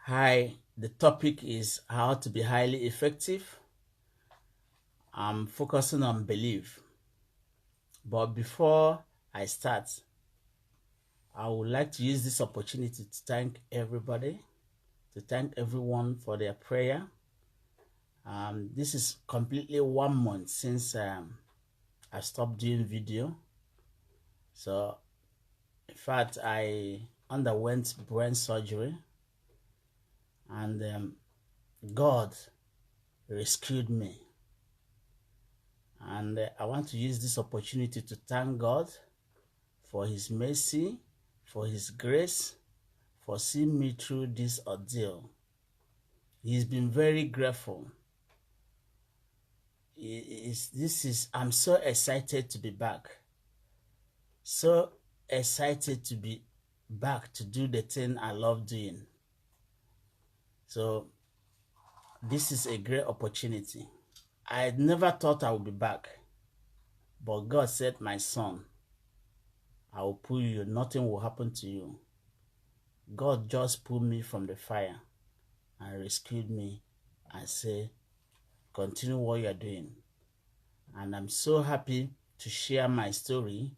Hi, the topic is how to be highly effective. I'm focusing on belief. But before I start, I would like to use this opportunity to thank everybody, to thank everyone for their prayer. This is completely 1 month since I stopped doing video. So, in fact, I underwent brain surgery and God rescued me. And I want to use this opportunity to thank God for his mercy, for his grace, for seeing me through this ordeal. He's been very grateful. I'm so excited to be back. So excited to be back to do the thing I love doing. So this is a great opportunity. I never thought I would be back, but God said, my son, I will pull you, nothing will happen to you. God just pulled me from the fire and rescued me and said, continue what you're doing. And I'm so happy to share my story,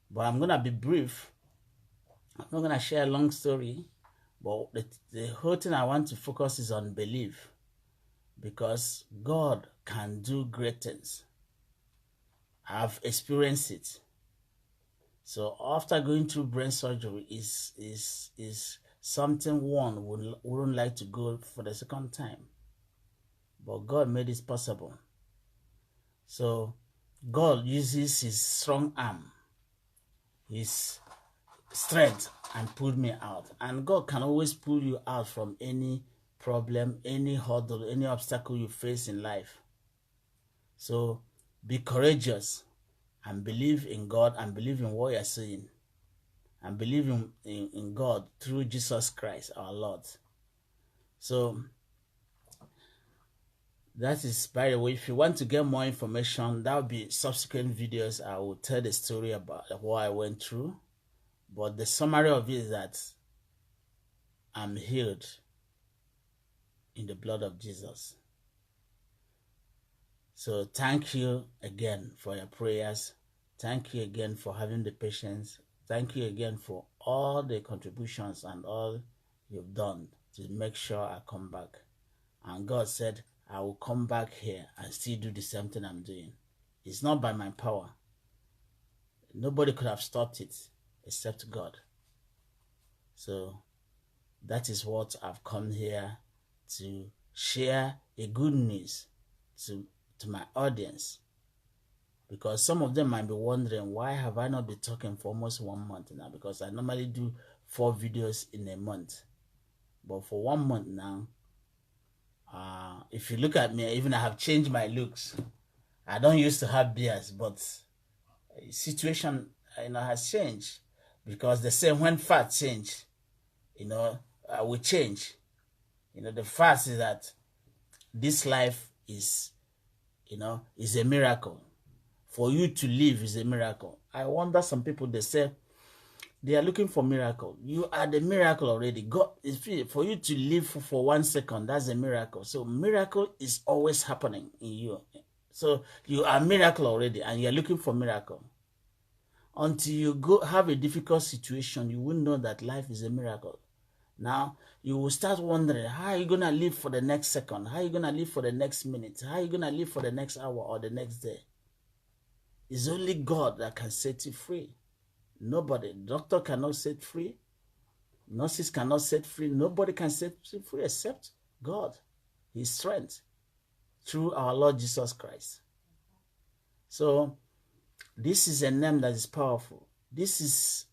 but I'm going to be brief. I'm not going to share a long story, but the whole thing I want to focus is on belief, because God can do great things. I've experienced it. So after going through brain surgery is something one wouldn't like to go for the second time. But God made it possible. So God uses his strong arm, his strength, and pulled me out. And God can always pull you out from any problem, any hurdle, any obstacle you face in life. So be courageous and believe in God and believe in what you're saying. And believe in God through Jesus Christ, our Lord. So that is, by the way, if you want to get more information, that will be subsequent videos. I will tell the story about what I went through. But the summary of it is that I'm healed in the blood of Jesus. So thank you again for your prayers. Thank you again for having the patience. Thank you again for all the contributions and all you've done to make sure I come back. And God said, I will come back here and still do the same thing I'm doing. It's not by my power. Nobody could have stopped it except God. So that is what I've come here to share a good news to my audience. Because some of them might be wondering, why have I not been talking for almost 1 month now? Because I normally do 4 videos in a month. But for 1 month now, if you look at me, even I have changed my looks. I don't used to have beards, but situation has changed. Because they say when fat change, will change. The fact is that this life is, is a miracle. For you to live is a miracle. I wonder, some people, they say they are looking for miracle. You are the miracle already. God, for you to live for 1 second, that's a miracle. So miracle is always happening in you. So you are a miracle already, and you're looking for miracle. Until you have a difficult situation, you will know that life is a miracle. Now, you will start wondering, how are you going to live for the next second? How are you going to live for the next minute? How are you going to live for the next hour or the next day? It's only God that can set you free. Nobody. Doctor cannot set free. Nurses cannot set free. Nobody can set you free except God. His strength through our Lord Jesus Christ. So this is a name that is powerful. This is,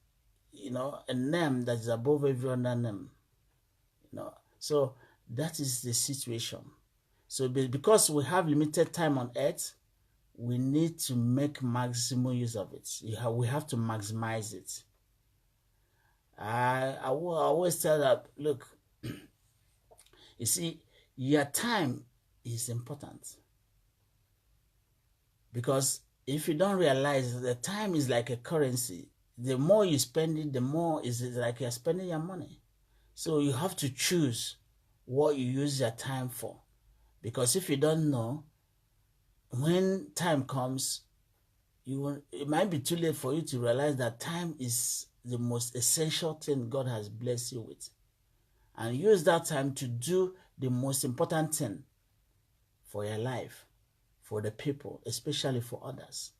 a name that is above every other name. So that is the situation. So because we have limited time on earth, we need to make maximum use of it. We have to maximize it. I always tell that, look, you see, your time is important. Because if you don't realize, the time is like a currency. The more you spend it, the more is like you're spending your money. So you have to choose what you use your time for. Because if you don't know, when time comes, it might be too late for you to realize that time is the most essential thing God has blessed you with. And use that time to do the most important thing for your life, for the people, especially for others.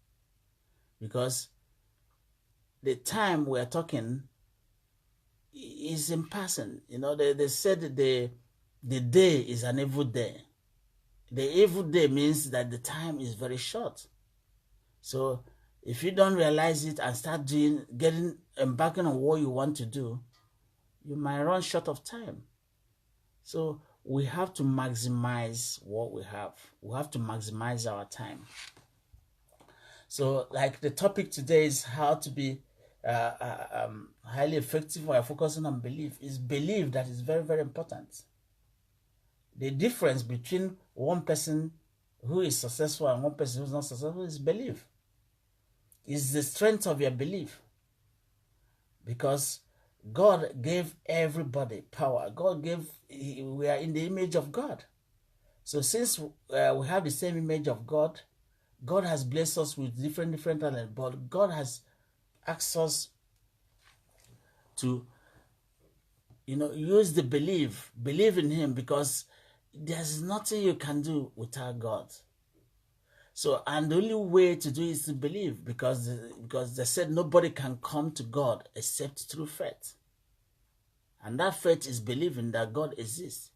Because the time we're talking is in passing. You know, they said the day is an evil day. The evil day means that the time is very short. So if you don't realize it and start embarking on what you want to do, you might run short of time. So we have to maximize what we have. We have to maximize our time. So like the topic today is how to be highly effective while focusing on belief. Is belief that is very, very important. The difference between one person who is successful and one person who's not successful is belief. It's the strength of your belief. Because God gave everybody power. We are in the image of God. So since we have the same image of God, God has blessed us with different talents, but God has asked us to, use the believe in Him, because there's nothing you can do without God. So, and the only way to do it is to believe, because they said nobody can come to God except through faith. And that faith is believing that God exists.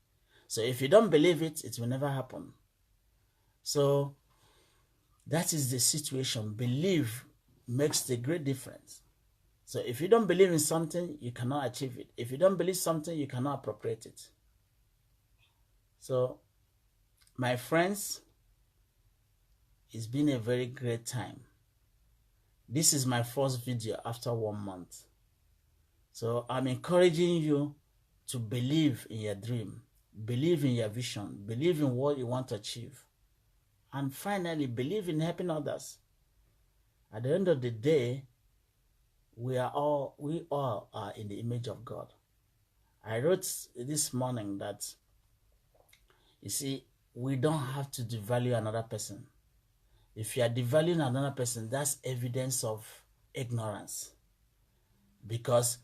So if you don't believe it, it will never happen. So that is the situation. Belief makes the great difference. So if you don't believe in something, you cannot achieve it. If you don't believe something, you cannot appropriate it. So, my friends, it's been a very great time. This is my first video after 1 month. So I'm encouraging you to believe in your dream, believe in your vision, believe in what you want to achieve. And finally, believe in helping others. At the end of the day, we all are in the image of God. I wrote this morning that, you see, we don't have to devalue another person. If you are devaluing another person, that's evidence of ignorance. Because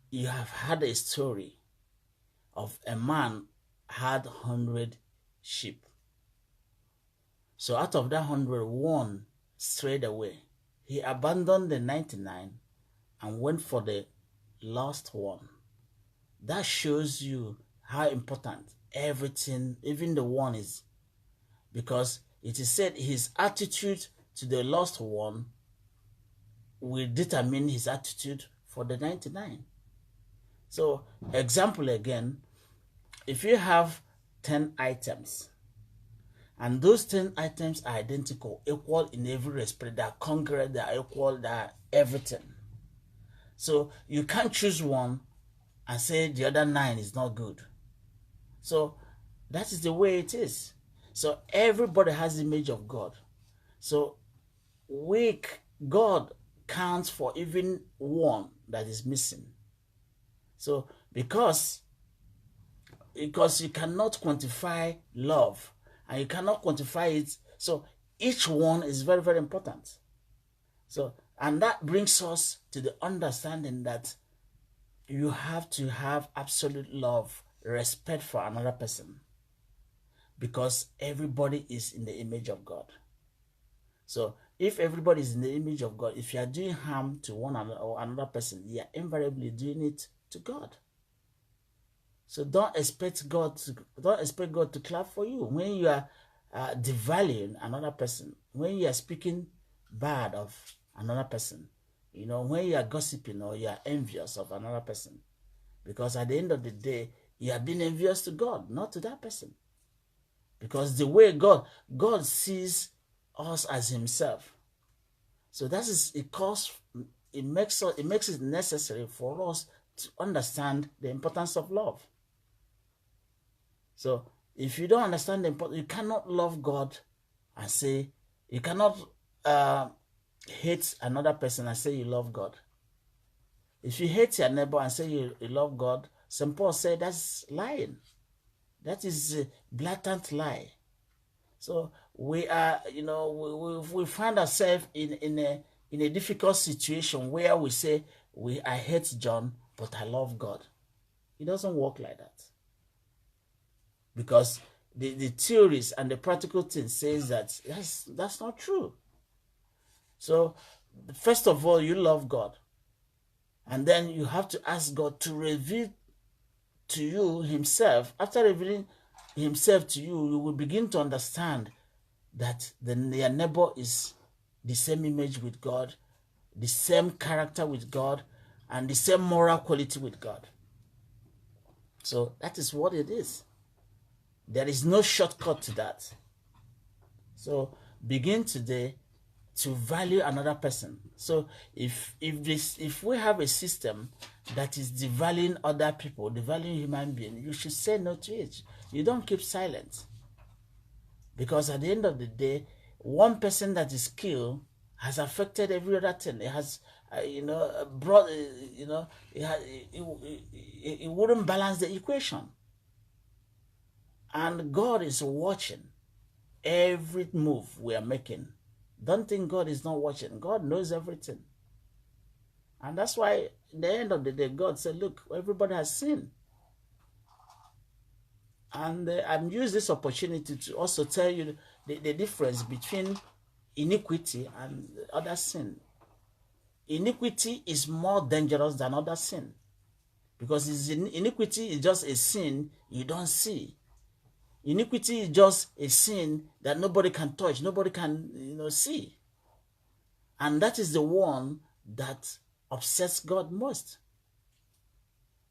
you have had a story of a man had 100 sheep. So out of that 100, one strayed away. He abandoned the 99 and went for the lost one. That shows you how important everything, even the one, is. Because it is said his attitude to the lost one will determine his attitude for the 99. So, example again, if you have 10 items, and those 10 items are identical, equal in every respect, they are congruent, they are equal, they are everything. So, you can't choose one and say the other 9 is not good. So, that is the way it is. So, everybody has the image of God. So, God counts for even one that is missing. So, because you cannot quantify love, and you cannot quantify it, so each one is very, very important. So, and that brings us to the understanding that you have to have absolute love, respect for another person, because everybody is in the image of God. So, if everybody is in the image of God, if you are doing harm to one another or another person, you are invariably doing it to God. So don't expect God to clap for you when you are devaluing another person, when you are speaking bad of another person, when you are gossiping or you are envious of another person. Because at the end of the day, you are being envious to God, not to that person. Because the way God sees us as Himself. So that is it makes it necessary for us to understand the importance of love. So if you don't understand the importance, you cannot love God and say, you cannot hate another person and say you love God. If you hate your neighbor and say you love God, St. Paul said that's lying. That is a blatant lie. So we are, we find ourselves in a difficult situation where we say, I hate John, but I love God. It doesn't work like that. Because the theories and the practical thing says that that's not true. So first of all, you love God. And then you have to ask God to reveal to you himself. After revealing himself to you, you will begin to understand that your neighbor is the same image with God, the same character with God, and the same moral quality with God. So that is what it is. There is no shortcut to that. So begin today to value another person. So if we have a system that is devaluing other people, devaluing human beings, you should say no to it. You don't keep silent. Because at the end of the day, one person that is killed has affected every other thing. It has, brought, it wouldn't balance the equation. And God is watching every move we are making. Don't think God is not watching. God knows everything. And that's why, in the end of the day, God said, look, everybody has sinned. And I'm using this opportunity to also tell you the difference between iniquity and other sin. Iniquity is more dangerous than other sin. Because iniquity is just a sin you don't see. Iniquity is just a sin that nobody can touch, nobody can see. And that is the one that upsets God most.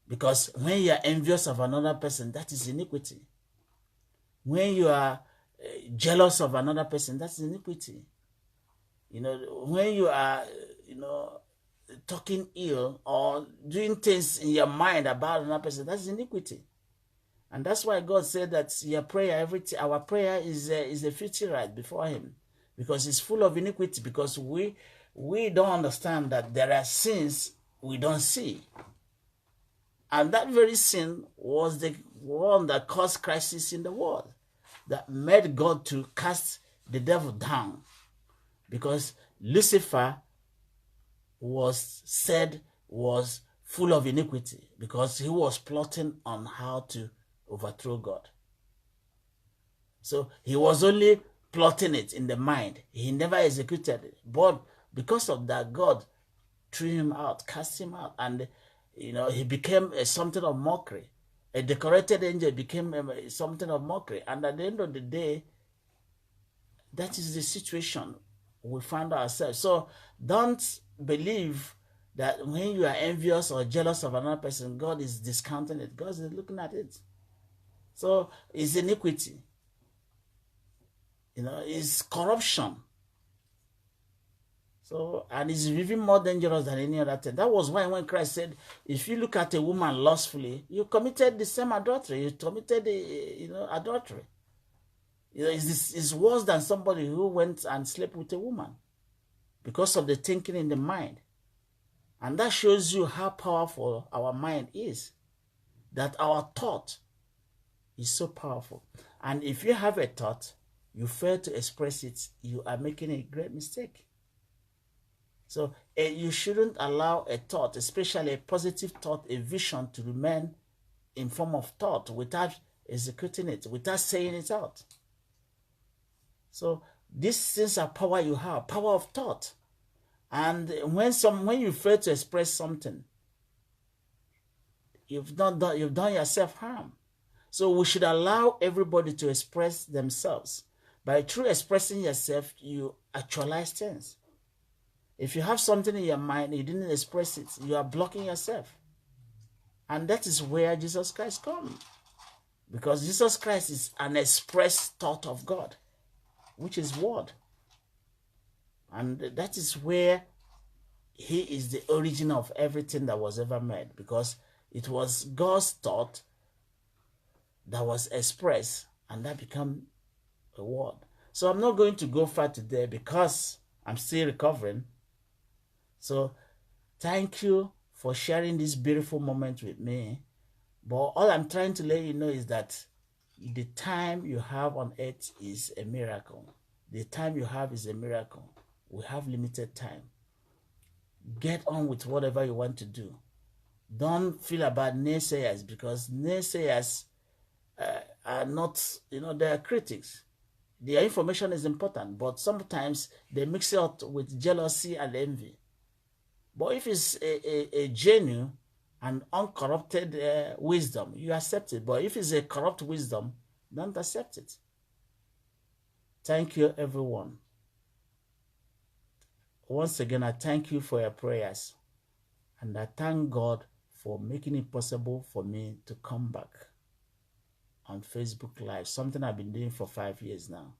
Because when you are envious of another person, that is iniquity. When you are jealous of another person, that's iniquity. When you are, talking ill or doing things in your mind about another person, that's iniquity. And that's why God said that our prayer is a filthy right before him, because it's full of iniquity, because we don't understand that there are sins we don't see. And that very sin was the one that caused crisis in the world, that made God to cast the devil down, because Lucifer was full of iniquity, because he was plotting on how to overthrow God. So he was only plotting it in the mind. He never executed it. But because of that, God threw him out, cast him out, and he became something of mockery. A decorated angel became something of mockery. And at the end of the day, that is the situation we find ourselves. So don't believe that when you are envious or jealous of another person, God is discounting it. God is looking at it. So it's iniquity. It's corruption. So, and it's even more dangerous than any other thing. That was why when Christ said, if you look at a woman lustfully, you committed the same adultery. You committed adultery. It's worse than somebody who went and slept with a woman, because of the thinking in the mind. And that shows you how powerful our mind is, that our thought is so powerful. And if you have a thought, you fail to express it, you are making a great mistake. So you shouldn't allow a thought, especially a positive thought, a vision, to remain in form of thought without executing it, without saying it out. So these things are power you have, power of thought. And when you fail to express something, you've done yourself harm. So we should allow everybody to express themselves. By through expressing yourself, you actualize things. If you have something in your mind and you didn't express it, you are blocking yourself. And that is where Jesus Christ comes. Because Jesus Christ is an express thought of God, which is word. And that is where he is the origin of everything that was ever made, because it was God's thought that was expressed, and that became a word. So I'm not going to go far today because I'm still recovering. So thank you for sharing this beautiful moment with me. But all I'm trying to let you know is that The time you have on earth is a miracle. The time you have is a miracle. We have limited time. Get on with whatever you want to do. Don't feel about naysayers, because naysayers are not, they are critics. Their information is important, but sometimes they mix it up with jealousy and envy. But if it's a genuine and uncorrupted wisdom, you accept it. But if it's a corrupt wisdom, don't accept it. Thank you, everyone. Once again, I thank you for your prayers. And I thank God for making it possible for me to come back on Facebook Live, something I've been doing for 5 years now.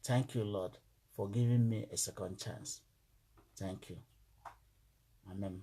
Thank you, Lord, for giving me a second chance. Thank you. Amen.